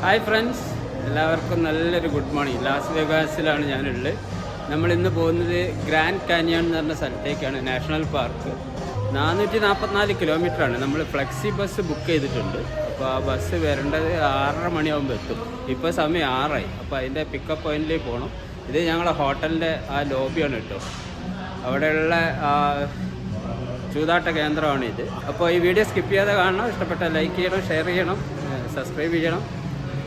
Hi friends, എല്ലാവർക്കും നല്ലൊരു good morning. Las വെഗാസിലാണ് ഞാനുള്ളത്. നമ്മളിന്ന് പോകുന്നത് ഗ്രാൻഡ് കാനിയോൺ എന്ന് പറഞ്ഞ സ്ഥലത്തേക്കാണ്, നാഷണൽ പാർക്ക്. 444 കിലോമീറ്ററാണ്. നമ്മൾ ഫ്ലെക്സി ബസ് ബുക്ക് ചെയ്തിട്ടുണ്ട്. അപ്പോൾ ആ ബസ് വരേണ്ടത് 6:30 മണിയാകുമ്പോൾ എത്തും. ഇപ്പോൾ സമയം 6 അപ്പോൾ അതിൻ്റെ പിക്കപ്പ് പോയിന്റിലേക്ക് പോകണം. ഇത് ഞങ്ങളുടെ ഹോട്ടലിൻ്റെ ആ ലോബിയാണ് കേട്ടോ. അവിടെയുള്ള ചൂതാട്ട കേന്ദ്രമാണ് ഇത്. അപ്പോൾ ഈ വീഡിയോ സ്കിപ്പ് ചെയ്യാതെ കാണണം. ഇഷ്ടപ്പെട്ട ലൈക്ക് ചെയ്യണം, ഷെയർ ചെയ്യണം, സബ്സ്ക്രൈബ് ചെയ്യണം.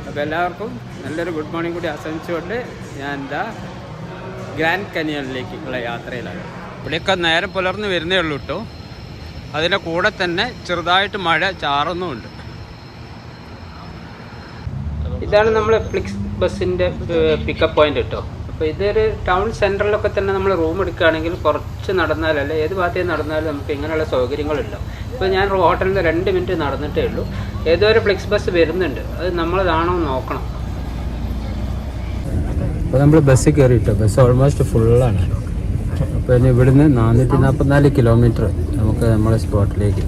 അപ്പോൾ എല്ലാവർക്കും നല്ലൊരു ഗുഡ് മോർണിംഗ് കൂടി ആശംസിച്ചുകൊണ്ട് ഞാൻ എന്താ ഗ്രാൻഡ് കാനിയോണിലേക്കുള്ള യാത്രയിലാണ്. ഇവിടെയൊക്കെ നേരെ പുലർന്ന് വരുന്നേ ഉള്ളൂ കേട്ടോ. അതിൻ്റെ കൂടെ തന്നെ ചെറുതായിട്ട് മഴ ചാറുന്നുമുണ്ട്. ഇതാണ് നമ്മൾ ഫ്ലിക്സ് ബസ്സിൻ്റെ പിക്കപ്പ് പോയിന്റ് കേട്ടോ. അപ്പോൾ ഇതൊരു ടൗൺ സെൻറ്ററിലൊക്കെ തന്നെ നമ്മൾ റൂം എടുക്കുകയാണെങ്കിൽ കുറച്ച് നടന്നാലല്ല, ഏത് ഭാഗത്തേക്ക് നടന്നാലും നമുക്ക് ഇങ്ങനെയുള്ള സൗകര്യങ്ങളുണ്ടാവും. ഇപ്പോൾ ഞാൻ ഹോട്ടലിൽ 2 മിനിറ്റ് നടന്നിട്ടേ ഉള്ളൂ. ഏതോ ഒരു ഫ്ലിക്സ് ബസ് വരുന്നുണ്ട്, അത് നമ്മളതാണോ നോക്കണം. അപ്പോൾ നമ്മൾ ബസ്സിൽ കയറിയിട്ടോ. ബസ് ഓൾമോസ്റ്റ് ഫുള്ളാണ്. അപ്പോൾ ഇനി ഇവിടുന്ന് 444 കിലോമീറ്റർ നമുക്ക് നമ്മളെ സ്പോട്ടിലേക്ക്.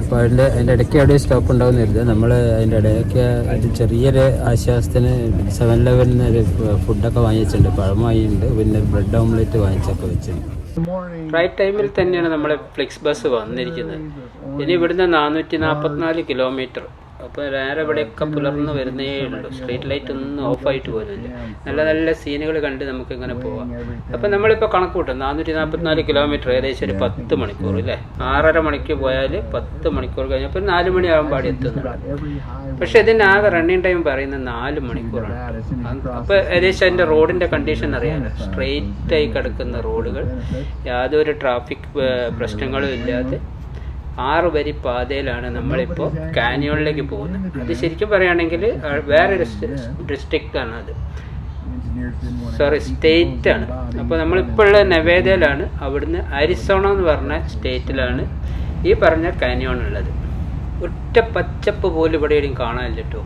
അപ്പോൾ അതിൻ്റെ ഇടയ്ക്ക് എവിടെയും സ്റ്റോപ്പ് ഉണ്ടാകുന്നില്ല. നമ്മൾ അതിൻ്റെ ഇടയ്ക്ക് ഒരു ചെറിയൊരു ആശ്വാസത്തിന് 7-Eleven ഒരു ഫുഡൊക്കെ വാങ്ങിച്ചിട്ടുണ്ട്. പഴം വാങ്ങിയിട്ടുണ്ട്, പിന്നെ ബ്രെഡ് ഓംലെറ്റ് വാങ്ങിച്ചൊക്കെ വെച്ചിട്ടുണ്ട്. റൈറ്റ് ടൈമിൽ തന്നെയാണ് നമ്മൾ ഫ്ലിക്സ് ബസ് വന്നിരിക്കുന്നത്. ഇനി ഇവിടുന്ന് 444 കിലോമീറ്റർ. അപ്പോൾ നേരെ ഇവിടെയൊക്കെ പുലർന്ന് വരുന്നേ ഉള്ളൂ. സ്ട്രീറ്റ് ലൈറ്റ് ഒന്നും ഓഫായിട്ട് പോലുമില്ല. നല്ല നല്ല സീനുകൾ കണ്ട് നമുക്ക് ഇങ്ങനെ പോവാം. അപ്പോൾ നമ്മളിപ്പോൾ കണക്ക് കൂട്ടും. 444 കിലോമീറ്റർ ഏകദേശം ഒരു 10 മണിക്കൂർ അല്ലേ. 6:30 മണിക്ക് പോയാൽ 10 മണിക്കൂർ കഴിഞ്ഞപ്പോൾ 4 മണിയാകുമ്പോൾ അവിടെ എത്തുന്നുണ്ട്. പക്ഷെ ഇതിൻ്റെ ആകെ റണ്ണിങ് ടൈം പറയുന്നത് 4 മണിക്കൂറാണ്. അപ്പോൾ ഏകദേശം അതിൻ്റെ റോഡിൻ്റെ കണ്ടീഷൻ അറിയാമല്ലോ. സ്ട്രെയിറ്റായി കിടക്കുന്ന റോഡുകൾ, യാതൊരു ട്രാഫിക് പ്രശ്നങ്ങളും ഇല്ലാതെ 6 വരി പാതയിലാണ് നമ്മളിപ്പോൾ കാനിയോണിലേക്ക് പോകുന്നത്. അത് ശരിക്കും പറയുകയാണെങ്കിൽ വേറൊരു ഡിസ്ട്രിക്റ്റാണ്, അത് സ്റ്റേറ്റ് ആണ്. അപ്പോൾ നമ്മളിപ്പോൾ ഉള്ള നെവേദയിലാണ്. അവിടുന്ന് അരിസോണ എന്ന് പറഞ്ഞ സ്റ്റേറ്റിലാണ് ഈ പറഞ്ഞ കാനിയോൺ ഉള്ളത്. ഒറ്റ പച്ചപ്പ് പോലും ഇവിടെ എവിടെയും കാണാനില്ല കേട്ടോ.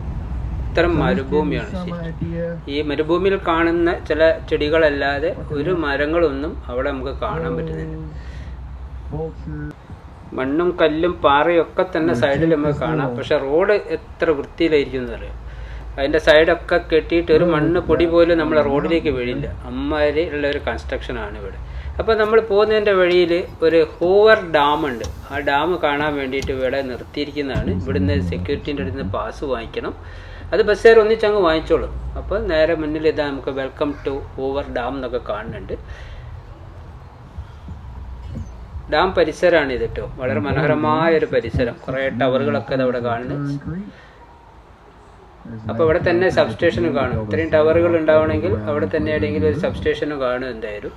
ഇത്തരം മരുഭൂമിയാണ് ശരിക്കും. ഈ മരുഭൂമിയിൽ കാണുന്ന ചില ചെടികളല്ലാതെ ഒരു മരങ്ങളൊന്നും അവിടെ നമുക്ക് കാണാൻ പറ്റുന്നില്ല. മണ്ണും കല്ലും പാറയും ഒക്കെ തന്നെ സൈഡിൽ നമുക്ക് കാണാം. പക്ഷെ റോഡ് എത്ര വൃത്തിയിലായിരിക്കും എന്നറിയാം. അതിൻ്റെ സൈഡൊക്കെ കെട്ടിയിട്ട് ഒരു മണ്ണ് പൊടി പോലും നമ്മളെ റോഡിലേക്ക് വീഴില്ല. അമ്മാതിരി ഉള്ള ഒരു കൺസ്ട്രക്ഷനാണ് ഇവിടെ. അപ്പോൾ നമ്മൾ പോകുന്നതിൻ്റെ വഴിയിൽ ഒരു ഹൂവർ ഡാം ഉണ്ട്. ആ ഡാം കാണാൻ വേണ്ടിയിട്ട് ഇവിടെ നിർത്തിയിരിക്കുന്നതാണ്. ഇവിടുന്ന് സെക്യൂരിറ്റീൻ്റെ അടുത്ത് നിന്ന് പാസ് വാങ്ങിക്കണം. അത് ബസ്സുകാർ ഒന്നിച്ചങ്ങ് വാങ്ങിച്ചോളും. അപ്പോൾ നേരെ മുന്നിൽ ഇതാ നമുക്ക് വെൽക്കം ടു ഹൂവർ ഡാം എന്നൊക്കെ കാണുന്നുണ്ട്. ഡാം പരിസരമാണ് ഇത് കേട്ടോ. വളരെ മനോഹരമായ ഒരു പരിസരം. കുറേ ടവറുകളൊക്കെ അവിടെ കാണുന്നത്. അപ്പോൾ ഇവിടെ തന്നെ സബ്സ്റ്റേഷനും കാണും. ഇത്രയും ടവറുകൾ ഉണ്ടാവണമെങ്കിൽ അവിടെ തന്നെ എവിടെയെങ്കിലും ഒരു സബ്സ്റ്റേഷനും കാണും എന്തായാലും.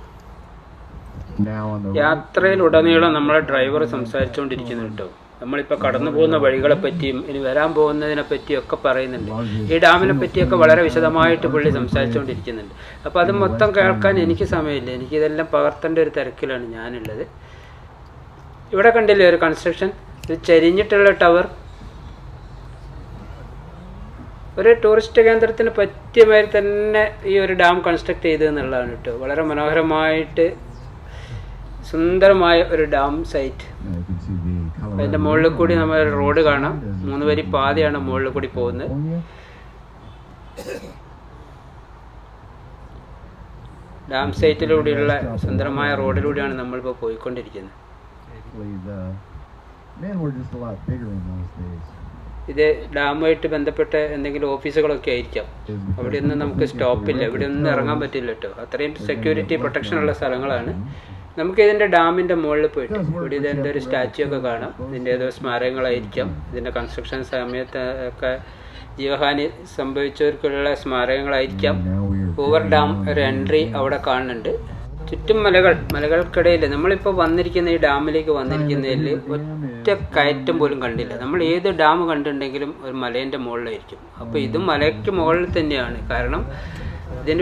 യാത്രയിലുടനീളം നമ്മളെ ഡ്രൈവർ സംസാരിച്ചുകൊണ്ടിരിക്കുന്നു കേട്ടോ. നമ്മളിപ്പോൾ കടന്നു പോകുന്ന വഴികളെ പറ്റിയും ഇനി വരാൻ പോകുന്നതിനെ പറ്റിയും ഒക്കെ പറയുന്നുണ്ട്. ഈ ഡാമിനെ പറ്റിയൊക്കെ വളരെ വിശദമായിട്ട് പുള്ളി സംസാരിച്ചുകൊണ്ടിരിക്കുന്നുണ്ട്. അപ്പോൾ അത് മൊത്തം കേൾക്കാൻ എനിക്ക് സമയമില്ല. എനിക്കിതെല്ലാം പകർത്തേണ്ട ഒരു തിരക്കിലാണ് ഞാനുള്ളത്. ഇവിടെ കണ്ടില്ലേ ഒരു കൺസ്ട്രക്ഷൻ, ഇത് ചരിഞ്ഞിട്ടുള്ള ടവർ. ഒരു ടൂറിസ്റ്റ് കേന്ദ്രത്തിന് പറ്റിയ മാതിരി തന്നെ ഈ ഒരു ഡാം കൺസ്ട്രക്ട് ചെയ്തതെന്നുള്ളതാണ് കേട്ടോ. വളരെ മനോഹരമായിട്ട് സുന്ദരമായ ഒരു ഡാം സൈറ്റ്. അതിൻ്റെ മുകളിൽ കൂടി നമ്മൾ റോഡ് കാണാം. 3 വരി പാതയാണ് മുകളിൽ കൂടി പോകുന്നത്. ഡാം സൈറ്റിലൂടെയുള്ള സുന്ദരമായ റോഡിലൂടെയാണ് നമ്മളിപ്പോൾ പോയിക്കൊണ്ടിരിക്കുന്നത്. ഇത് ഡാമുമായിട്ട് ബന്ധപ്പെട്ട എന്തെങ്കിലും ഓഫീസുകളൊക്കെ ആയിരിക്കാം. അവിടെ ഒന്നും നമുക്ക് സ്റ്റോപ്പില്ല, ഇവിടെ ഒന്നും ഇറങ്ങാൻ പറ്റില്ല കേട്ടോ. അത്രയും സെക്യൂരിറ്റി പ്രൊട്ടക്ഷൻ ഉള്ള സ്ഥലങ്ങളാണ്. നമുക്ക് ഇതിൻ്റെ ഡാമിൻ്റെ മുകളിൽ പോയിട്ട് ഇവിടെ ഇതിൻ്റെ ഒരു സ്റ്റാച്യു ഒക്കെ കാണാം. ഇതിൻ്റെ ഏതോ സ്മാരകങ്ങളായിരിക്കാം. ഇതിൻ്റെ കൺസ്ട്രക്ഷൻ സമയത്ത് ഒക്കെ ജീവഹാനി സംഭവിച്ചവർക്കുള്ള സ്മാരകങ്ങളായിരിക്കാം. ഹൂവർ ഡാം ഒരു എൻട്രി അവിടെ കാണുന്നുണ്ട്. ചുറ്റും മലകൾക്കിടയിൽ നമ്മളിപ്പോൾ വന്നിരിക്കുന്ന ഈ ഡാമിലേക്ക് വന്നിരിക്കുന്നതിൽ ഒറ്റ കയറ്റം പോലും കണ്ടില്ല. നമ്മൾ ഏത് ഡാം കണ്ടിട്ടുണ്ടെങ്കിലും ഒരു മലേൻ്റെ മുകളിലായിരിക്കും. അപ്പോൾ ഇതും മലയ്ക്ക് മുകളിൽ തന്നെയാണ്. കാരണം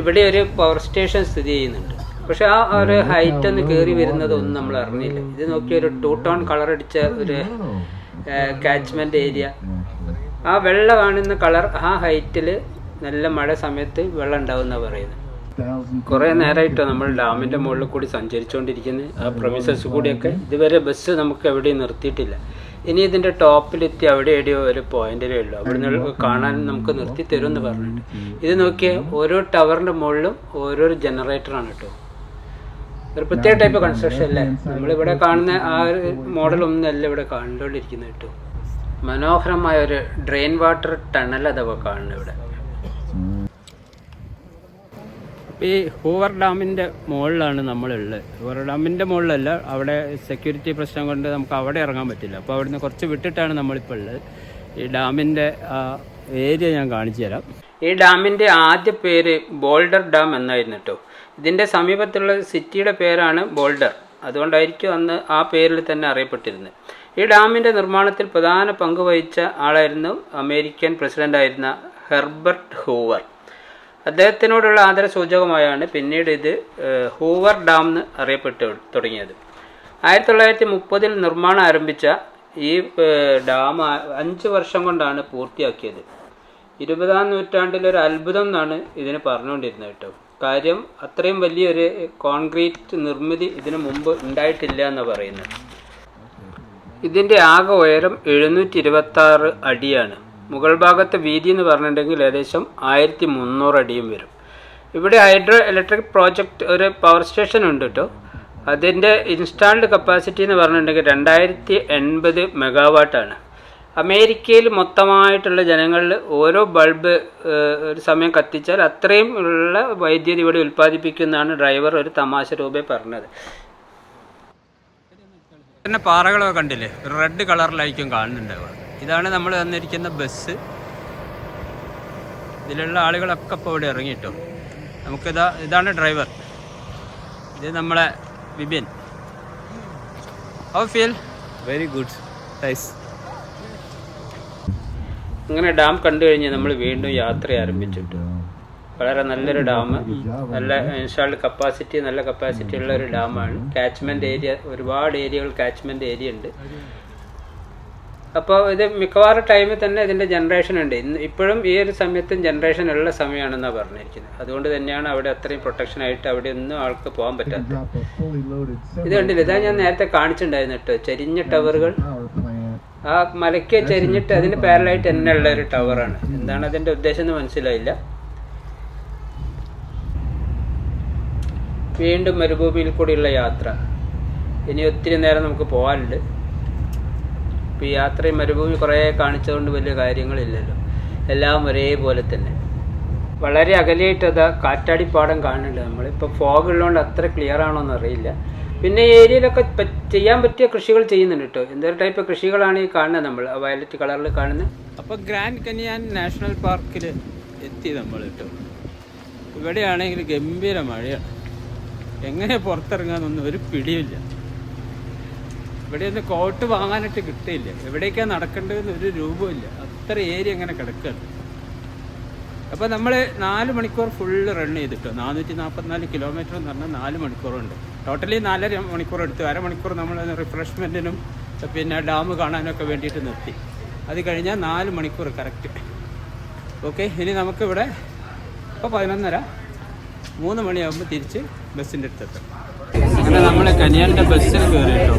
ഇവിടെ ഒരു പവർ സ്റ്റേഷൻ സ്ഥിതി ചെയ്യുന്നുണ്ട്. പക്ഷെ ആ ഒരു ഹൈറ്റ് ഒന്ന് കയറി വരുന്നതൊന്നും നമ്മൾ അറിഞ്ഞില്ല. ഇത് നോക്കി ഒരു 2 ടോൺ കളർ അടിച്ച ഒരു കാച്ച്മെൻറ്റ് ഏരിയ. ആ വെള്ള കാണുന്ന കളർ ആ ഹൈറ്റിൽ നല്ല മഴ സമയത്ത് വെള്ളം ഉണ്ടാവുമെന്നാണ് പറയുന്നത്. കുറേ നേരമായിട്ടോ നമ്മൾ ഡാമിൻ്റെ മുകളിൽ കൂടി സഞ്ചരിച്ചുകൊണ്ടിരിക്കുന്നത്. ആ പ്രൊമിസസ് കൂടിയൊക്കെ ഇതുവരെ ബസ് നമുക്ക് എവിടെയും നിർത്തിയിട്ടില്ല. ഇനി ഇതിൻ്റെ ടോപ്പിലെത്തി അവിടെ എവിടെയോ ഒരു പോയിന്റിലേ ഉള്ളൂ, അവിടുന്ന് കാണാൻ നമുക്ക് നിർത്തി തരുമെന്ന് പറഞ്ഞിട്ട്. ഇത് നോക്കിയാൽ ഓരോ ടവറിൻ്റെ മുകളിലും ഓരോരോ ജനറേറ്ററാണ് കേട്ടോ. ഒരു പ്രത്യേക ടൈപ്പ് കൺസ്ട്രക്ഷൻ അല്ലേ, നമ്മളിവിടെ കാണുന്ന ആ ഒരു മോഡലൊന്നല്ല ഇവിടെ കണ്ടുകൊണ്ടിരിക്കുന്നത് കേട്ടോ. മനോഹരമായ ഒരു ഡ്രെയിൻ വാട്ടർ ടണൽ അഥവാ കാണുന്നത് ഇവിടെ. ഈ ഹൂവർ ഡാമിൻ്റെ മുകളിലാണ് നമ്മളുള്ളത്. ഹൂവർ ഡാമിൻ്റെ മുകളിലല്ല, അവിടെ സെക്യൂരിറ്റി പ്രശ്നം കൊണ്ട് നമുക്ക് അവിടെ ഇറങ്ങാൻ പറ്റില്ല. അപ്പോൾ അവിടുന്ന് കുറച്ച് വിട്ടിട്ടാണ് നമ്മളിപ്പോൾ ഉള്ളത്. ഈ ഡാമിൻ്റെ ഏരിയ ഞാൻ കാണിച്ചു തരാം. ഈ ഡാമിൻ്റെ ആദ്യ പേര് ബോൾഡർ ഡാം എന്നായിരുന്നു കേട്ടോ. ഇതിൻ്റെ സമീപത്തുള്ള സിറ്റിയുടെ പേരാണ് ബോൾഡർ, അതുകൊണ്ടായിരിക്കും അന്ന് ആ പേരിൽ തന്നെ അറിയപ്പെട്ടിരുന്നത്. ഈ ഡാമിൻ്റെ നിർമ്മാണത്തിൽ പ്രധാന പങ്ക് വഹിച്ച ആളായിരുന്നു അമേരിക്കൻ പ്രസിഡൻ്റായിരുന്ന ഹെർബർട്ട് ഹൂവർ. അദ്ദേഹത്തിനോടുള്ള ആദരസൂചകമായാണ് പിന്നീട് ഇത് ഹൂവർ ഡാം എന്ന് അറിയപ്പെട്ടു തുടങ്ങിയത്. 1930 നിർമ്മാണം ആരംഭിച്ച ഈ ഡാം 5 വർഷം കൊണ്ടാണ് പൂർത്തിയാക്കിയത്. 20-ാം നൂറ്റാണ്ടിലൊരു അത്ഭുതം എന്നാണ് ഇതിന് പറഞ്ഞുകൊണ്ടിരുന്നത് കേട്ടോ. കാര്യം അത്രയും വലിയൊരു കോൺക്രീറ്റ് നിർമ്മിതി ഇതിനു മുമ്പ് ഉണ്ടായിട്ടില്ല എന്ന് പറയുന്നത്. ഇതിൻ്റെ ആകെ ഉയരം 726 അടിയാണ്. മുകൾ ഭാഗത്തെ വീതി എന്ന് പറഞ്ഞിട്ടുണ്ടെങ്കിൽ ഏകദേശം 1300 അടിയും വരും. ഇവിടെ ഹൈഡ്രോ ഇലക്ട്രിക് പ്രോജക്റ്റ് ഒരു പവർ സ്റ്റേഷൻ ഉണ്ട് കേട്ടോ. അതിൻ്റെ ഇൻസ്റ്റാൾഡ് കപ്പാസിറ്റി എന്ന് പറഞ്ഞിട്ടുണ്ടെങ്കിൽ 2080 മെഗാവാട്ടാണ്. അമേരിക്കയിൽ മൊത്തമായിട്ടുള്ള ജനങ്ങളിൽ ഓരോ ബൾബ് ഒരു സമയം കത്തിച്ചാൽ അത്രയും ഉള്ള വൈദ്യുതി ഇവിടെ ഉൽപ്പാദിപ്പിക്കുന്നതാണ് ഡ്രൈവർ ഒരു തമാശ രൂപേ പറഞ്ഞത്. പിന്നെ പാറകളൊക്കെ കണ്ടില്ലേ, ഒരു റെഡ് കളറിലായിരിക്കും കാണുന്നുണ്ടാവുക. ഇതാണ് നമ്മൾ വന്നിരിക്കുന്ന ബസ്. ഇതിലുള്ള ആളുകളൊക്കെ ഇപ്പോൾ ഇവിടെ ഇറങ്ങിയിട്ടോ. ഇതാണ് ഡ്രൈവർ, ഇത് നമ്മളെ Vipin. How feel? Very good, nice. ഇങ്ങനെ ഡാം കണ്ടു കഴിഞ്ഞ് നമ്മൾ വീണ്ടും യാത്ര ആരംഭിച്ചിട്ടു. വളരെ നല്ലൊരു ഡാം, നല്ല ഇൻസ്റ്റാൾഡ് കപ്പാസിറ്റി, നല്ല കപ്പാസിറ്റി ഉള്ള ഒരു ഡാമാണ്. കാച്ച്മെൻറ്റ് ഏരിയ, ഒരുപാട് ഏരിയകൾ കാച്ച്മെൻറ്റ് ഏരിയ ഉണ്ട്. അപ്പോൾ ഇത് മിക്കവാറും ടൈമിൽ തന്നെ ഇതിൻ്റെ ജനറേഷൻ ഉണ്ട്. ഇപ്പോഴും ഈ ഒരു സമയത്തും ജനറേഷൻ ഉള്ള സമയമാണെന്നാണ് പറഞ്ഞിരിക്കുന്നത്. അതുകൊണ്ട് തന്നെയാണ് അവിടെ അത്രയും പ്രൊട്ടക്ഷനായിട്ട് അവിടെ ഒന്നും ആൾക്ക് പോകാൻ പറ്റാത്തത്. ഇത് കണ്ടില്ല, ഇതാ ഞാൻ നേരത്തെ കാണിച്ചിട്ടുണ്ടായിരുന്നു കേട്ടോ, ചെരിഞ്ഞ ടവറുകൾ. ആ മലയ്ക്ക് ചെരിഞ്ഞിട്ട് അതിന് പാരലായിട്ട് തന്നെ ഉള്ള ഒരു ടവറാണ്. എന്താണ് അതിൻ്റെ ഉദ്ദേശം എന്ന് മനസ്സിലായില്ല. വീണ്ടും മരുഭൂമിയിൽ കൂടിയുള്ള യാത്ര. ഇനി ഒത്തിരി നേരം നമുക്ക് പോകാനുണ്ട്. ഇപ്പോൾ ഈ യാത്രയും മരുഭൂമി കുറേ കാണിച്ചുകൊണ്ട് വലിയ കാര്യങ്ങളില്ലല്ലോ, എല്ലാം ഒരേപോലെ തന്നെ. വളരെ അകലെയായിട്ട് അതാ കാറ്റാടിപ്പാടം കാണുന്നുണ്ട്. നമ്മളിപ്പോൾ ഫോഗ് ഉള്ളതുകൊണ്ട് അത്ര ക്ലിയർ ആണോ എന്നറിയില്ല. പിന്നെ ഈ ഏരിയയിലൊക്കെ ചെയ്യാൻ പറ്റിയ കൃഷികൾ ചെയ്യുന്നുണ്ട് കേട്ടോ. എന്തൊരു ടൈപ്പ് കൃഷികളാണ് ഈ കാണുന്നത്, നമ്മൾ വയലറ്റ് കളറിൽ കാണുന്നത്. അപ്പോൾ ഗ്രാൻഡ് കനിയാൻ നാഷണൽ പാർക്കിൽ എത്തി നമ്മൾ കേട്ടോ. ഇവിടെയാണെങ്കിൽ ഗംഭീര മഴയാണ്, എങ്ങനെ പുറത്തിറങ്ങാമെന്നൊന്നും ഒരു പിടിയില്ല. ഇവിടെ ഒന്ന് കോട്ട് വാങ്ങാനായിട്ട് കിട്ടിയില്ല, എവിടേക്കാണ് നടക്കേണ്ടതെന്ന് ഒരു രൂപമില്ല, അത്ര ഏരിയ അങ്ങനെ കിടക്കുകയാണ്. അപ്പോൾ നമ്മൾ 4 മണിക്കൂർ ഫുള്ള് റൺ ചെയ്തിട്ടോ. 444 കിലോമീറ്റർ എന്ന് പറഞ്ഞാൽ 4 മണിക്കൂറുണ്ട്. ടോട്ടലി 4.5 മണിക്കൂർ എടുത്തു. അരമണിക്കൂർ നമ്മൾ റിഫ്രഷ്മെൻറ്റിനും പിന്നെ ഡാം കാണാനൊക്കെ വേണ്ടിയിട്ട് നിർത്തി. അത് കഴിഞ്ഞാൽ 4 മണിക്കൂർ കറക്റ്റ്. ഓക്കെ, ഇനി നമുക്കിവിടെ ഇപ്പോൾ 11:30, 3 മണിയാകുമ്പോൾ തിരിച്ച് ബസ്സിൻ്റെ അടുത്തെത്താം. അങ്ങനെ നമ്മൾ കനിയാൻ്റെ ബസ്സിൽ കയറി കേട്ടോ.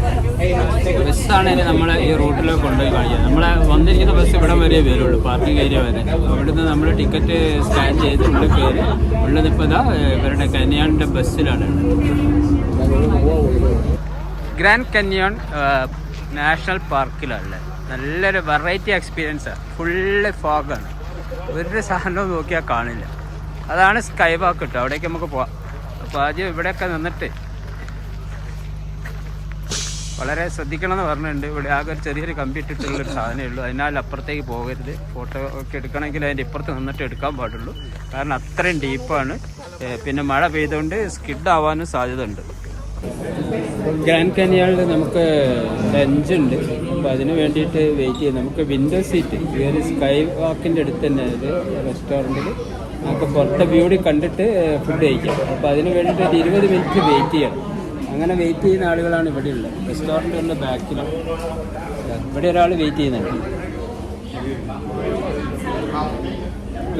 ബസ്സാണ് ഇനി നമ്മളെ ഈ റൂട്ടിലേക്ക് കൊണ്ടുപോയി കാണിക്കുക. നമ്മളെ വന്നിരിക്കുന്ന ബസ് ഇവിടെ വരെ വരുള്ളൂ, പാർക്കിംഗ് ഏരിയ വരെ. അവിടുന്ന് നമ്മൾ ടിക്കറ്റ് സ്കാൻ ചെയ്ത് ഉള്ളിൽ കയറി. ഉള്ളത് ഇപ്പോൾ ഇതാ ഇവരുടെ കനിയാൻ്റെ ബസ്സിലാണ്. ഗ്രാൻഡ് കനിയോൺ നാഷണൽ പാർക്കിലാണ്. നല്ലൊരു വെറൈറ്റി എക്സ്പീരിയൻസാണ്. ഫുള്ള് ഫോഗാണ്, ഒരു സാധനവും നോക്കിയാൽ കാണില്ല. അതാണ് സ്കൈ വാക്ക് കേട്ടോ, അവിടേക്ക് നമുക്ക് പോവാം. അപ്പോൾ ആദ്യം ഇവിടെയൊക്കെ നിന്നിട്ട് വളരെ ശ്രദ്ധിക്കണം എന്ന് പറഞ്ഞിട്ടുണ്ട്. ഇവിടെ ആകെ ഒരു ചെറിയൊരു കമ്പി ഇട്ടിട്ടുള്ളൊരു സാധനമേ ഉള്ളൂ, അതിനാൽ അപ്പുറത്തേക്ക് പോകരുത്. ഫോട്ടോ ഒക്കെ എടുക്കണമെങ്കിൽ അതിൻ്റെ ഇപ്പുറത്ത് നിന്നിട്ട് എടുക്കാൻ പാടുള്ളൂ, കാരണം അത്രയും ഡീപ്പാണ്. പിന്നെ മഴ പെയ്തുകൊണ്ട് സ്കിഡ് ആവാനും സാധ്യത ഉണ്ട്. ഗ്രാൻഡ് കനിയാളിൽ നമുക്ക് ലഞ്ച് ഉണ്ട്, അപ്പോൾ അതിന് വേണ്ടിയിട്ട് വെയിറ്റ് ചെയ്യും. നമുക്ക് വിൻഡോ സീറ്റ് ഈ ഒരു സ്കൈ വാക്കിൻ്റെ അടുത്ത് തന്നെ ഒരു റെസ്റ്റോറൻറ്റിൽ നമുക്ക് പുറത്തെ വ്യൂടി കണ്ടിട്ട് ഫുഡ് കഴിക്കാം. അപ്പോൾ അതിന് വേണ്ടിയിട്ട് ഒരു 20 മിനിറ്റ് വെയിറ്റ് ചെയ്യണം. അങ്ങനെ വെയിറ്റ് ചെയ്യുന്ന ആളുകളാണ് ഇവിടെ ഉള്ളത്. റെസ്റ്റോറൻറ്റിൻ്റെ ബാക്കിലാണ് ഇവിടെ ഒരാൾ വെയിറ്റ് ചെയ്യുന്നുണ്ട്.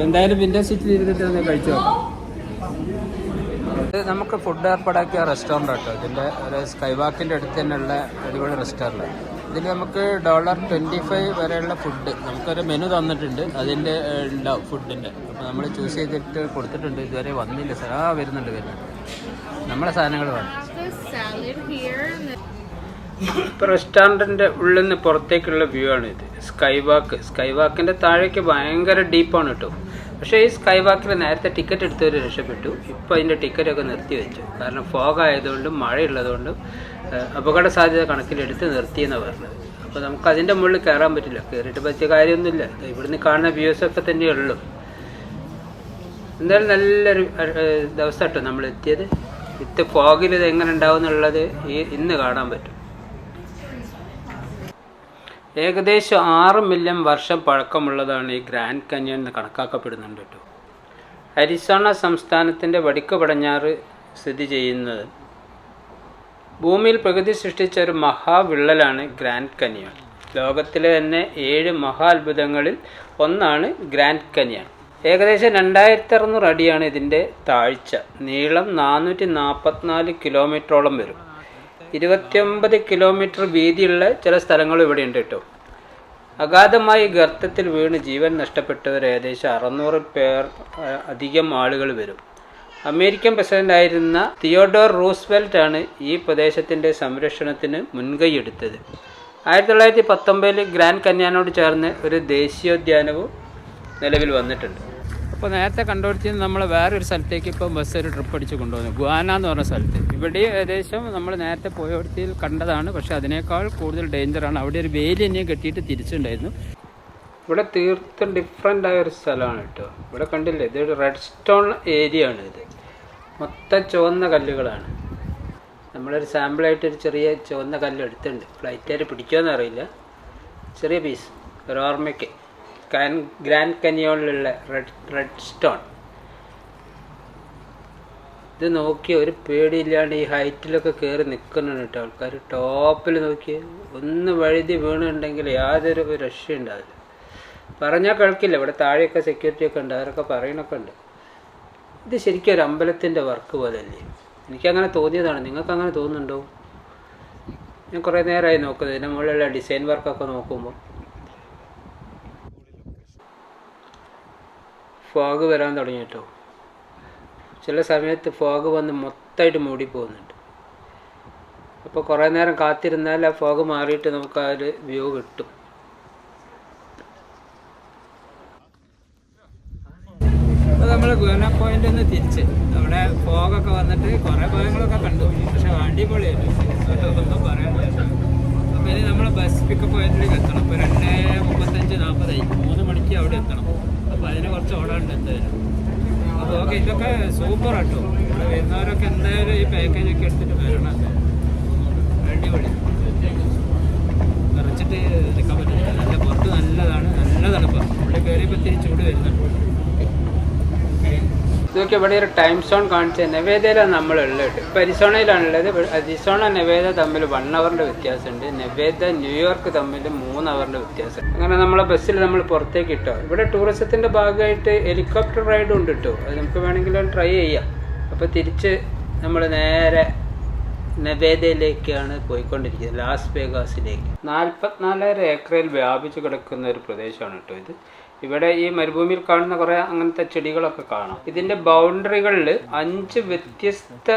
എന്തായാലും വിൻഡോ സീറ്റിൽ ഇരുന്നിട്ട് ഒന്ന് കഴിച്ചു നോക്കാം. ഇത് നമുക്ക് ഫുഡ് ഏർപ്പാടാക്കിയ റെസ്റ്റോറൻ്റ് കേട്ടോ. ഇതിൻ്റെ ഒരു സ്കൈ വാക്കിൻ്റെ അടുത്ത് തന്നെയുള്ള അടിപൊളി റെസ്റ്റോറൻറ്റ്. ഇതിൽ നമുക്ക് $25 വരെയുള്ള ഫുഡ് നമുക്കൊരു മെനു തന്നിട്ടുണ്ട്, അതിൻ്റെ ഉണ്ടാവും ഫുഡിൻ്റെ. അപ്പോൾ നമ്മൾ ചൂസ് ചെയ്തിട്ട് കൊടുത്തിട്ടുണ്ട്. ഇതുവരെ വന്നില്ല സാർ. വരുന്നുണ്ട് നമ്മളെ സാധനങ്ങൾ വേണം. ഇപ്പോൾ റെസ്റ്റോറൻറ്റിൻ്റെ ഉള്ളിൽ നിന്ന് പുറത്തേക്കുള്ള വ്യൂ ആണ് ഇത്. സ്കൈ വാക്കിൻ്റെ താഴേക്ക് ഭയങ്കര ഡീപ്പാണ് കേട്ടോ. പക്ഷേ ഈ സ്കൈ വാക്കിൽ നേരത്തെ ടിക്കറ്റ് എടുത്തവർ രക്ഷപ്പെട്ടു. ഇപ്പോൾ അതിൻ്റെ ടിക്കറ്റൊക്കെ നിർത്തി വെച്ചു. കാരണം ഫോഗ് ആയതുകൊണ്ടും മഴയുള്ളതുകൊണ്ടും അപകട സാധ്യത കണക്കിലെടുത്ത് നിർത്തിയെന്നാണ് പറഞ്ഞത്. അപ്പോൾ നമുക്ക് അതിൻ്റെ മുകളിൽ കയറാൻ പറ്റില്ല. കയറിയിട്ട് പറ്റിയ കാര്യമൊന്നുമില്ല. ഇവിടുന്ന് കാണുന്ന വ്യൂസൊക്കെ തന്നെയേ ഉള്ളൂ. എന്തായാലും നല്ലൊരു ദിവസം കേട്ടോ നമ്മൾ എത്തിയത്. ഫോഗിൽ ഇത് എങ്ങനെ ഉണ്ടാവും എന്നുള്ളത് ഇന്ന് കാണാൻ പറ്റും. ഏകദേശം 6 മില്യൺ വർഷം പഴക്കമുള്ളതാണ് ഈ ഗ്രാൻഡ് കന്യൻ എന്ന് കണക്കാക്കപ്പെടുന്നുണ്ട് കേട്ടോ. അരിസോണ സംസ്ഥാനത്തിൻ്റെ വടക്ക് പടിഞ്ഞാറ് സ്ഥിതി ചെയ്യുന്നത്. ഭൂമിയിൽ പ്രകൃതി സൃഷ്ടിച്ച ഒരു മഹാവിള്ളലാണ് ഗ്രാൻഡ് കന്യൻ. ലോകത്തിലെ തന്നെ 7 മഹാ അത്ഭുതങ്ങളിൽ ഒന്നാണ് ഗ്രാൻഡ് കന്യൻ. ഏകദേശം 2600 അടിയാണ് ഇതിൻ്റെ താഴ്ച. നീളം 444 കിലോമീറ്ററോളം വരും. 29 കിലോമീറ്റർ വീതിയുള്ള ചില സ്ഥലങ്ങളും ഇവിടെ ഉണ്ട് കേട്ടോ. അഗാധമായി ഗർത്തത്തിൽ വീണ് ജീവൻ നഷ്ടപ്പെട്ടവർ ഏകദേശം 600 പേർ അധികം ആളുകൾ വരും. അമേരിക്കൻ പ്രസിഡന്റായിരുന്ന തിയോഡോർ റൂസ്വെൽറ്റ് ആണ് ഈ പ്രദേശത്തിൻ്റെ സംരക്ഷണത്തിന് മുൻകൈയെടുത്തത്. 1919 ഗ്രാൻഡ് കന്യാനോട് ചേർന്ന് ഒരു ദേശീയോദ്യാനവും നിലവിൽ വന്നിട്ടുണ്ട്. അപ്പോൾ നേരത്തെ കണ്ടുപിടിച്ചത് നമ്മൾ വേറൊരു സ്ഥലത്തേക്ക് ഇപ്പോൾ ബസ് ഒരു ട്രിപ്പ് അടിച്ച് കൊണ്ടുപോകുന്നു. ഗുവാന എന്ന് പറഞ്ഞ സ്ഥലത്ത്. ഇവിടെയും ഏകദേശം നമ്മൾ നേരത്തെ പോയടത്തിൽ കണ്ടതാണ്. പക്ഷേ അതിനേക്കാൾ കൂടുതൽ ഡേഞ്ചറാണ്. അവിടെ ഒരു വേലി തന്നെയും കെട്ടിയിട്ട് തിരിച്ചുണ്ടായിരുന്നു. ഇവിടെ തീർത്തും ഡിഫറെൻ്റ് ആയ ഒരു സ്ഥലമാണ് കേട്ടോ. ഇവിടെ കണ്ടില്ലേ, ഇതൊരു റെഡ് സ്റ്റോൺ ഏരിയ ആണ്. ഇത് മൊത്തം ചുവന്ന കല്ലുകളാണ്. നമ്മളൊരു സാമ്പിളായിട്ടൊരു ചെറിയ ചുവന്ന കല്ല് എടുത്തിട്ടുണ്ട്. ഫ്ലൈറ്റുകാർ പിടിക്കുമെന്ന് അറിയില്ല. ചെറിയ പീസ് ഒരു ഓർമ്മയ്ക്ക്. ഗ്രാൻഡ് കന്യോണിലുള്ള റെഡ് സ്റ്റോൺ. ഇത് നോക്കിയ ഒരു പേടിയില്ലാണ്ട് ഈ ഹൈറ്റിലൊക്കെ കയറി നിൽക്കുന്നുണ്ട് കേട്ടോ ആൾക്കാർ. ടോപ്പിൽ നോക്കി ഒന്ന് വഴുതി വീണുണ്ടെങ്കിൽ യാതൊരു രക്ഷയുണ്ടാവില്ല. പറഞ്ഞാൽ കേൾക്കില്ല. ഇവിടെ താഴെയൊക്കെ സെക്യൂരിറ്റി ഒക്കെ ഉണ്ട്, അവരൊക്കെ പറയണൊക്കെ ഉണ്ട്. ഇത് ശരിക്കും ഒരു അമ്പലത്തിൻ്റെ വർക്ക് പോലെയല്ലേ? എനിക്കങ്ങനെ തോന്നിയതാണ്. നിങ്ങൾക്ക് അങ്ങനെ തോന്നുന്നുണ്ടോ? ഞാൻ കുറേ നേരമായി നോക്കുന്നത്. ഇതിൻ്റെ മുകളിലുള്ള ഡിസൈൻ വർക്കൊക്കെ നോക്കുമ്പോൾ ഫോഗ് വരാൻ തുടങ്ങി കേട്ടോ. ചില സമയത്ത് ഫോഗ് വന്ന് മൊത്തമായിട്ട് മൂടി പോകുന്നുണ്ട്. അപ്പോൾ കുറേ നേരം കാത്തിരുന്നാൽ ആ ഫോഗ് മാറിയിട്ട് നമുക്ക് ആ ഒരു വ്യൂ കിട്ടും. അപ്പോൾ നമ്മൾ ഗുവാന പോയിന്റ് ഒന്ന് തിരിച്ച് അവിടെ ഫോഗൊക്കെ വന്നിട്ട് കുറേ ഭാഗങ്ങളൊക്കെ കണ്ടു. പക്ഷെ അടിപൊളിയായിട്ട് ഒന്നും പറയാനില്ല. അപ്പോൾ ഇനി നമ്മൾ ബസ് പിക്കപ്പ് പോയിന്റിലേക്ക് എത്തണം. ഇപ്പോൾ 2:35-40 3 മണിക്ക് അവിടെ എത്തണം. അപ്പോൾ അതിന് കുറച്ച് ഓടാണ്ട് എന്തായാലും. അപ്പോൾ ഓക്കെ, ഇതൊക്കെ സൂപ്പർ കേട്ടോ. ഇവിടെ വരുന്നവരൊക്കെ എന്തായാലും ഈ പാക്കേജൊക്കെ എടുത്തിട്ട് വരണം. അടിപൊളി. നിറച്ചിട്ട് നിൽക്കാൻ പറ്റില്ല. നല്ല പുറത്ത് നല്ലതാണ്, നല്ല തണുപ്പാണ്. ഇവിടെ കയറിയപ്പോൾ ഇത്തിരി ചൂട് വരുന്നുണ്ട്. ഇതൊക്കെ ഇവിടെ ഒരു ടൈം സോൺ കാണിച്ച നെവേദയിലാണ് നമ്മളുള്ളത്. ഇപ്പോൾ അരിസോണയിലാണുള്ളത്. അരിസോണ നെവേദ തമ്മിൽ 1 അവറിൻ്റെ വ്യത്യാസമുണ്ട്. നെവേദ ന്യൂയോർക്ക് തമ്മിൽ 3 അവറിൻ്റെ വ്യത്യാസം. അങ്ങനെ നമ്മളെ ബസ്സിൽ നമ്മൾ പുറത്തേക്ക് ഇട്ടോ. ഇവിടെ ടൂറിസത്തിൻ്റെ ഭാഗമായിട്ട് ഹെലികോപ്റ്റർ റൈഡും ഉണ്ട് കേട്ടോ. അത് നമുക്ക് വേണമെങ്കിൽ ട്രൈ ചെയ്യാം. അപ്പോൾ തിരിച്ച് നമ്മൾ നേരെ നെവേദയിലേക്കാണ് പോയിക്കൊണ്ടിരിക്കുന്നത്, ലാസ് വേഗാസിലേക്ക്. 44 ഏക്കറിൽ വ്യാപിച്ചു കിടക്കുന്ന ഒരു പ്രദേശമാണ് കേട്ടോ ഇത്. ഇവിടെ ഈ മരുഭൂമിയിൽ കാണുന്ന കുറേ അങ്ങനത്തെ ചെടികളൊക്കെ കാണാം. ഇതിൻ്റെ ബൗണ്ടറികളിൽ 5 വ്യത്യസ്ത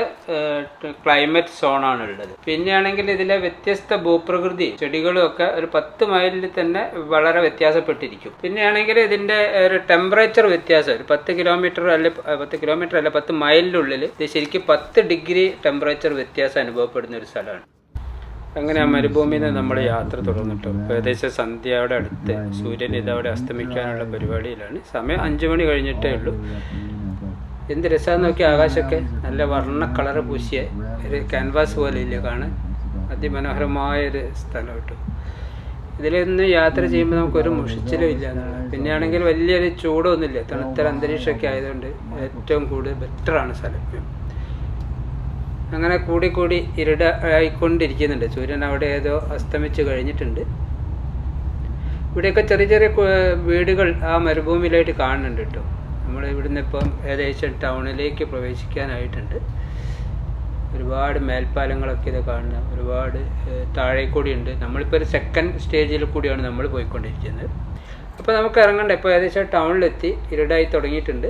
ക്ലൈമറ്റ് സോണാണ് ഉള്ളത്. പിന്നെയാണെങ്കിൽ ഇതിലെ വ്യത്യസ്ത ഭൂപ്രകൃതി ചെടികളും ഒക്കെ ഒരു 10 മൈലിൽ തന്നെ വളരെ വ്യത്യാസപ്പെട്ടിരിക്കും. പിന്നെയാണെങ്കിൽ ഇതിൻ്റെ ഒരു ടെമ്പറേച്ചർ വ്യത്യാസം ഒരു 10 കിലോമീറ്റർ അല്ല 10 മൈലിനുള്ളിൽ ഇത് ശരിക്കും 10 ഡിഗ്രി ടെമ്പറേച്ചർ വ്യത്യാസം അനുഭവപ്പെടുന്ന ഒരു സ്ഥലമാണ്. അങ്ങനെ ആ മരുഭൂമിയിൽ നിന്ന് നമ്മൾ യാത്ര തുടർന്നിട്ടു. ഏകദേശം സന്ധ്യയോടെ അടുത്ത് സൂര്യൻ ഇതവിടെ അസ്തമിക്കാനുള്ള പരിപാടിയിലാണ്. സമയം 5 മണി കഴിഞ്ഞിട്ടേ ഉള്ളൂ. എന്ത് രസമാണെന്ന് നോക്കി. ആകാശമൊക്കെ നല്ല വർണ്ണ കളറ് പൂശിയ ഒരു ക്യാൻവാസ് പോലെ ഇല്ല കാണാൻ. അതിമനോഹരമായൊരു സ്ഥലം കേട്ടോ. ഇതിലൊന്നും യാത്ര ചെയ്യുമ്പോൾ നമുക്കൊരു മുഷിച്ചിലും ഇല്ല എന്നുള്ളത്. പിന്നെയാണെങ്കിൽ വലിയൊരു ചൂടൊന്നുമില്ല. തണുത്ത അന്തരീക്ഷമൊക്കെ ആയതുകൊണ്ട് ഏറ്റവും കൂടുതൽ ബെറ്ററാണ് സ്ഥലം. അങ്ങനെ കൂടി ഇരുടായിക്കൊണ്ടിരിക്കുന്നുണ്ട്. സൂര്യൻ അവിടെ ഏതോ അസ്തമിച്ച് കഴിഞ്ഞിട്ടുണ്ട്. ഇവിടെയൊക്കെ ചെറിയ ചെറിയ വീടുകൾ ആ മരുഭൂമിയിലായിട്ട് കാണുന്നുണ്ട് കേട്ടോ. നമ്മൾ ഇവിടുന്ന് ഇപ്പം ഏകദേശം ടൗണിലേക്ക് പ്രവേശിക്കാനായിട്ടുണ്ട്. ഒരുപാട് മേൽപ്പാലങ്ങളൊക്കെ ഇത് കാണുന്ന ഒരുപാട് താഴെ കൂടിയുണ്ട്. നമ്മളിപ്പോൾ ഒരു സെക്കൻഡ് സ്റ്റേജിൽ കൂടിയാണ് നമ്മൾ പോയിക്കൊണ്ടിരിക്കുന്നത്. അപ്പോൾ നമുക്ക് ഇറങ്ങണ്ട. ഇപ്പോൾ ഏകദേശം ടൗണിലെത്തി, ഇരുടായി തുടങ്ങിയിട്ടുണ്ട്.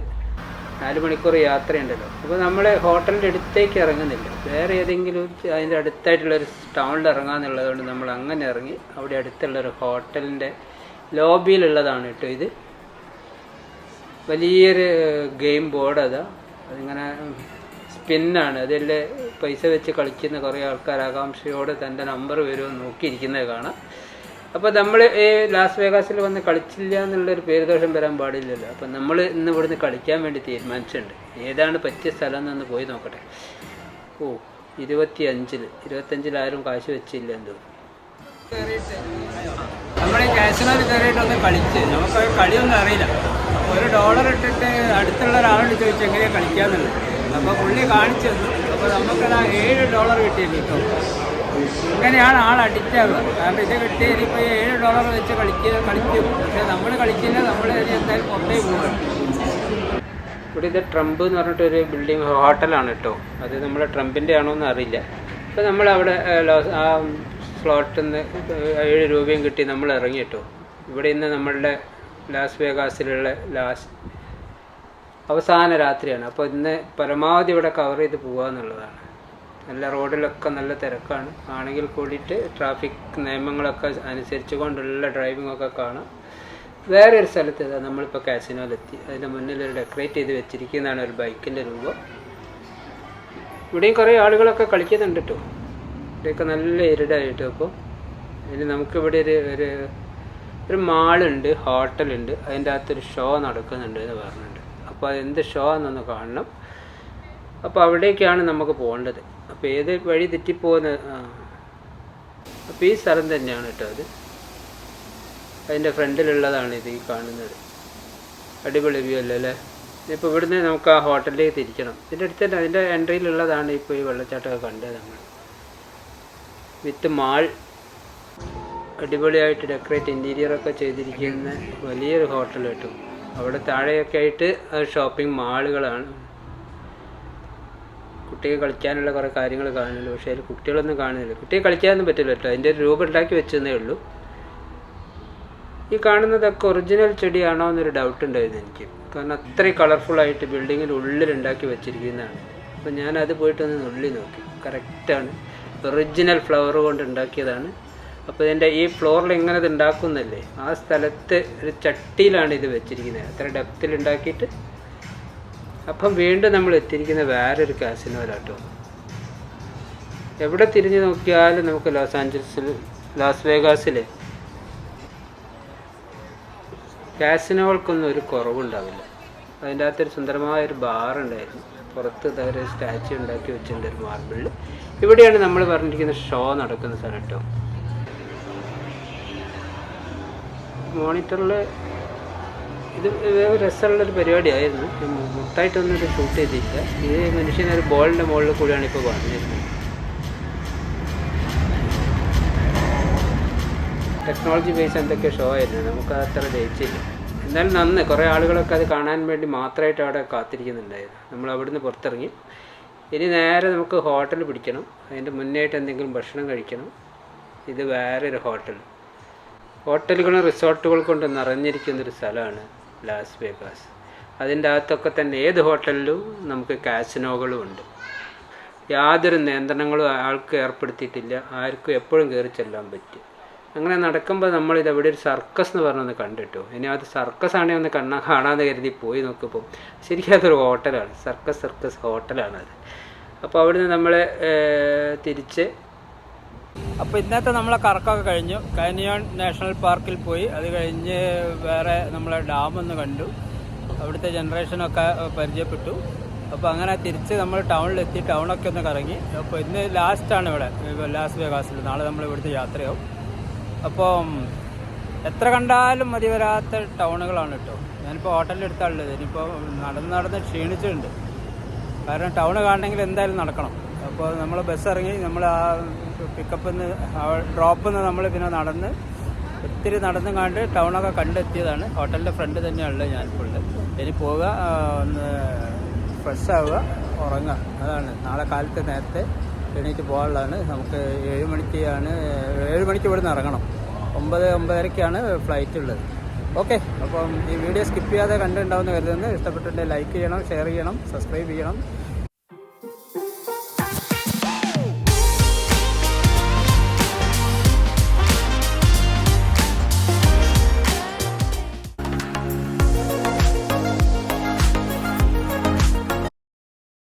4 മണിക്കൂർ യാത്രയുണ്ടല്ലോ. അപ്പോൾ നമ്മൾ ഹോട്ടലിൻ്റെ അടുത്തേക്ക് ഇറങ്ങുന്നില്ല, വേറെ ഏതെങ്കിലും അതിൻ്റെ അടുത്തായിട്ടുള്ളൊരു ടൗണിൽ ഇറങ്ങാമെന്നുള്ളത് കൊണ്ട് നമ്മൾ അങ്ങനെ ഇറങ്ങി. അവിടെ അടുത്തുള്ളൊരു ഹോട്ടലിൻ്റെ ലോബിയിലുള്ളതാണ് കേട്ടോ ഇത്. വലിയൊരു ഗെയിം ബോർഡ് അതിങ്ങനെ സ്പിന്നാണ്. അതിൽ പൈസ വെച്ച് കളിക്കുന്ന കുറേ ആൾക്കാർ ആകാംക്ഷയോടെ തൻ്റെ നമ്പർ വരുമോ നോക്കിയിരിക്കുന്നത് കാണാം. അപ്പോൾ നമ്മൾ ഈ ലാസ് വേഗാസിൽ വന്ന് കളിച്ചില്ല എന്നുള്ളൊരു പേരുദോഷം വരാൻ പാടില്ലല്ലോ. അപ്പം നമ്മൾ ഇന്ന് ഇവിടുന്ന് കളിക്കാൻ വേണ്ടി തീരുമാനിച്ചിട്ടുണ്ട്. ഏതാണ് പറ്റിയ സ്ഥലം എന്നൊന്ന് പോയി നോക്കട്ടെ. 25 ആരും കാശ് വെച്ചില്ല എന്ന് തോന്നുന്നു. നമ്മൾ ഈ കാസിനോയിൽ കയറിയിട്ടൊന്ന് കളിച്ച് നമുക്ക് കളിയൊന്നും അറിയില്ല. അപ്പോൾ $1 ഇട്ടിട്ട് അടുത്തുള്ള ഒരാളോട് ചോദിച്ചു എങ്ങനെയാണ് കളിക്കാമെന്നുള്ളത്. അപ്പോൾ പുള്ളി കാണിച്ചു തന്നു. അപ്പോൾ നമുക്കതാ $7 കിട്ടിയില്ല കേട്ടോ. ഇങ്ങനെയാണ് ആൾ അഡിക്റ്റ് ആവുക. കാരണം ഇത് കിട്ടിയ ഇനിയിപ്പോൾ $7 വെച്ച് കളിക്കും. പക്ഷേ നമ്മൾ കളിക്കില്ല, നമ്മൾ എന്തായാലും പുറത്തേക്ക് പോകും. ഇവിടെ ഇത് ട്രംപ് എന്ന് പറഞ്ഞിട്ടൊരു ബിൽഡിംഗ് ഹോട്ടലാണ് കേട്ടോ. അത് നമ്മൾ ട്രംപിൻ്റെ ആണോ എന്ന് അറിയില്ല. അപ്പോൾ നമ്മളവിടെ ആ സ്ലോട്ടിൽ നിന്ന് 7 രൂപയും കിട്ടി നമ്മൾ ഇറങ്ങി കേട്ടോ. ഇവിടെ ഇന്ന് നമ്മളുടെ ലാസ് വേഗാസിലുള്ള അവസാന രാത്രിയാണ്. അപ്പോൾ ഇന്ന് പരമാവധി ഇവിടെ കവർ ചെയ്ത് പോകുക എന്നുള്ളതാണ്. നല്ല റോഡിലൊക്കെ നല്ല തിരക്കാണ്. ആണെങ്കിൽ കൂടിയിട്ട് ട്രാഫിക് നിയമങ്ങളൊക്കെ അനുസരിച്ച് കൊണ്ടുള്ള ഡ്രൈവിങ്ങൊക്കെ കാണാം. വേറെ ഒരു സ്ഥലത്ത് നമ്മളിപ്പോൾ കാസിനോയിലെത്തി. അതിൻ്റെ മുന്നിൽ ഒരു ഡെക്കറേറ്റ് ചെയ്ത് വെച്ചിരിക്കുന്നതാണ് ഒരു ബൈക്കിൻ്റെ രൂപം. ഇവിടെയും കുറേ ആളുകളൊക്കെ കളിക്കുന്നുണ്ട് കേട്ടോ. ഇവിടെയൊക്കെ നല്ല ഇരുടായിട്ട്. അപ്പോൾ ഇനി നമുക്കിവിടെ ഒരു മാളുണ്ട്, ഹോട്ടലുണ്ട്. അതിൻ്റെ അകത്തൊരു ഷോ നടക്കുന്നുണ്ട് എന്ന് പറഞ്ഞിട്ടുണ്ട്. അപ്പോൾ അതെന്ത് ഷോ എന്നൊന്ന് കാണണം. അപ്പോൾ അവിടേക്കാണ് നമുക്ക് പോകേണ്ടത്. അപ്പോൾ ഏത് വഴി തെറ്റിപ്പോകുന്നത്? അപ്പോൾ ഈ സ്ഥലം തന്നെയാണ് കേട്ടോ അത്. അതിൻ്റെ ഫ്രണ്ടിലുള്ളതാണ് ഇത് ഈ കാണുന്നത്. അടിപൊളി വ്യൂ അല്ലേ? ഇപ്പോൾ ഇവിടുന്ന് നമുക്ക് ആ ഹോട്ടലിലേക്ക് തിരിക്കണം. ഇതിൻ്റെ അടുത്ത് തന്നെ അതിൻ്റെ എൻട്രിയിലുള്ളതാണ് ഇപ്പോൾ ഈ വെള്ളച്ചാട്ടമൊക്കെ കണ്ടത് നമ്മൾ. വിത്ത് മാൾ അടിപൊളിയായിട്ട് ഡെക്കറേറ്റ് ഇൻറ്റീരിയറൊക്കെ ചെയ്തിരിക്കുന്ന വലിയൊരു ഹോട്ടൽ കേട്ടോ. അവിടെ താഴെയൊക്കെ ആയിട്ട് ഷോപ്പിംഗ് മാളുകളാണ്. കുട്ടികൾ കളിക്കാനുള്ള കുറേ കാര്യങ്ങൾ കാണുന്നുള്ളൂ. പക്ഷേ അതിൽ കുട്ടികളൊന്നും കാണുന്നില്ല. കുട്ടികൾ കളിക്കാനൊന്നും പറ്റില്ല കേട്ടോ. അതിൻ്റെ ഒരു രൂപം ഉണ്ടാക്കി വെച്ചതേ ഉള്ളൂ. ഈ കാണുന്നതൊക്കെ ഒറിജിനൽ ചെടിയാണോ എന്നൊരു ഡൗട്ട് ഉണ്ടായിരുന്നു എനിക്ക്. കാരണം അത്രയും കളർഫുള്ളായിട്ട് ബിൽഡിങ്ങിൻ്റെ ഉള്ളിൽ ഉണ്ടാക്കി വെച്ചിരിക്കുന്നതാണ്. അപ്പോൾ ഞാനത് പോയിട്ടൊന്ന് നുള്ളി നോക്കി. കറക്റ്റാണ്, ഒറിജിനൽ ഫ്ലവർ കൊണ്ട് ഉണ്ടാക്കിയതാണ്. അപ്പോൾ ഇതിൻ്റെ ഈ ഫ്ലോറിൽ എങ്ങനെ ഇത് ഉണ്ടാക്കുന്നല്ലേ, ആ സ്ഥലത്ത് ഒരു ചട്ടിയിലാണ് ഇത് വെച്ചിരിക്കുന്നത്. അത്ര ഡെപ്തിൽ ഉണ്ടാക്കിയിട്ട്. അപ്പം വീണ്ടും നമ്മൾ എത്തിയിരിക്കുന്ന വേറൊരു കാസിനോയിലാട്ടോ. എവിടെ തിരിഞ്ഞു നോക്കിയാലും നമുക്ക് ലാസ് വേഗാസിൽ കാസിനോകൾക്കൊന്നും ഒരു കുറവുണ്ടാവില്ല. അതിൻ്റെ അകത്തൊരു സുന്ദരമായൊരു ബാറുണ്ടായിരുന്നു. പുറത്ത് ഒരു സ്റ്റാച്യു ഉണ്ടാക്കി വെച്ചിട്ടുണ്ട് ഒരു മാർബിളിൽ. ഇവിടെയാണ് നമ്മൾ പറഞ്ഞിരിക്കുന്ന ഷോ നടക്കുന്ന സ്ഥലം കേട്ടോ. മോണിറ്ററിൽ ഇത് രസമുള്ളൊരു പരിപാടിയായിരുന്നു. മൊത്തമായിട്ടൊന്നും ഇത് ഷൂട്ട് ചെയ്തില്ല. ഇത് മനുഷ്യനൊരു ബോളിൻ്റെ മുകളിൽ കൂടിയാണ് ഇപ്പോൾ പറഞ്ഞിരുന്നത്. ടെക്നോളജി ബേസ് എന്തൊക്കെ ഷോ ആയിരുന്നു. നമുക്കത് അത്ര ജയിച്ചില്ല. എന്നാലും നന്ന് കുറേ ആളുകളൊക്കെ അത് കാണാൻ വേണ്ടി മാത്രമായിട്ട് അവിടെ കാത്തിരിക്കുന്നുണ്ടായിരുന്നു. നമ്മൾ അവിടുന്ന് പുറത്തിറങ്ങി. ഇനി നേരെ നമുക്ക് ഹോട്ടൽ പിടിക്കണം. അതിൻ്റെ മുന്നേയായിട്ട് എന്തെങ്കിലും ഭക്ഷണം കഴിക്കണം. ഇത് വേറൊരു ഹോട്ടലുകളും റിസോർട്ടുകൾ കൊണ്ട് നിറഞ്ഞിരിക്കുന്നൊരു സ്ഥലമാണ് ലാസ് വേഗാസ്. അതിൻ്റെ അകത്തൊക്കെ തന്നെ ഏത് ഹോട്ടലിലും നമുക്ക് കാസിനോകളും ഉണ്ട്. യാതൊരു നിയന്ത്രണങ്ങളും ആൾക്ക് ഏർപ്പെടുത്തിയിട്ടില്ല. ആർക്കും എപ്പോഴും കയറി ചെല്ലാൻ പറ്റും. അങ്ങനെ നടക്കുമ്പോൾ നമ്മളിത് എവിടെ ഒരു സർക്കസ് എന്ന് പറഞ്ഞൊന്ന് കണ്ടിട്ടു. ഇനി അത് സർക്കസ് ആണെങ്കിൽ ഒന്ന് കാണാതെ കരുതി പോയി നോക്കുമ്പോൾ ശരിക്കും അതൊരു ഹോട്ടലാണ്. സർക്കസ് ഹോട്ടലാണത്. അപ്പോൾ അവിടുന്ന് നമ്മൾ തിരിച്ച് അപ്പോൾ ഇന്നത്തെ നമ്മളെ കറക്കമൊക്കെ കഴിഞ്ഞു. കാനിയോൺ നാഷണൽ പാർക്കിൽ പോയി. അത് കഴിഞ്ഞ് വേറെ നമ്മളെ ഡാമൊന്ന് കണ്ടു. അവിടുത്തെ ജനറേഷനൊക്കെ പരിചയപ്പെട്ടു. അപ്പോൾ അങ്ങനെ തിരിച്ച് നമ്മൾ ടൗണിലെത്തി. ടൗണൊക്കെ ഒന്ന് കറങ്ങി. അപ്പോൾ ഇന്ന് ലാസ്റ്റാണ് ഇവിടെ ലാസ് വേഗാസിൽ. നാളെ നമ്മൾ ഇവിടുത്തെ യാത്രയാവും. അപ്പോൾ എത്ര കണ്ടാലും മതി വരാത്ത ടൗണുകളാണ് കേട്ടോ. ഞാനിപ്പോൾ ഹോട്ടലിലെടുത്താണുള്ളത്. ഇനിയിപ്പോൾ നടന്ന് ക്ഷീണിച്ചിട്ടുണ്ട്. കാരണം ടൗണ് കാണണമെങ്കിൽ എന്തായാലും നടക്കണം. അപ്പോൾ നമ്മൾ ബസ് ഇറങ്ങി നമ്മൾ ആ പിക്കപ്പിൽ നിന്ന് ഡ്രോപ്പിൽ നിന്ന് നമ്മൾ പിന്നെ ഒത്തിരി നടന്ന് കണ്ട് ടൗണൊക്കെ കണ്ടെത്തിയതാണ്. ഹോട്ടലിൻ്റെ ഫ്രണ്ട് തന്നെയാണുള്ളത് ഞാനിപ്പോൾ ഉള്ളത്. ഇനി പോവുക, ഒന്ന് ഫ്രഷ് ആവുക, ഉറങ്ങാം. അതാണ് നാളെ കാലത്ത് നേരത്തെ എണീറ്റ് പോകാനുള്ളതാണ്. നമുക്ക് 7 മണിക്ക് ഇവിടുന്ന് ഇറങ്ങണം. 9-9:30ക്കാണ് ഫ്ലൈറ്റ് ഉള്ളത്. ഓക്കെ, അപ്പം ഈ വീഡിയോ സ്കിപ്പ് ചെയ്യാതെ കണ്ടിട്ടുണ്ടാവുമെന്ന് കരുതുന്നത്. ഇഷ്ടപ്പെട്ടിട്ടുണ്ടെങ്കിൽ ലൈക്ക് ചെയ്യണം, ഷെയർ ചെയ്യണം, സബ്സ്ക്രൈബ് ചെയ്യണം.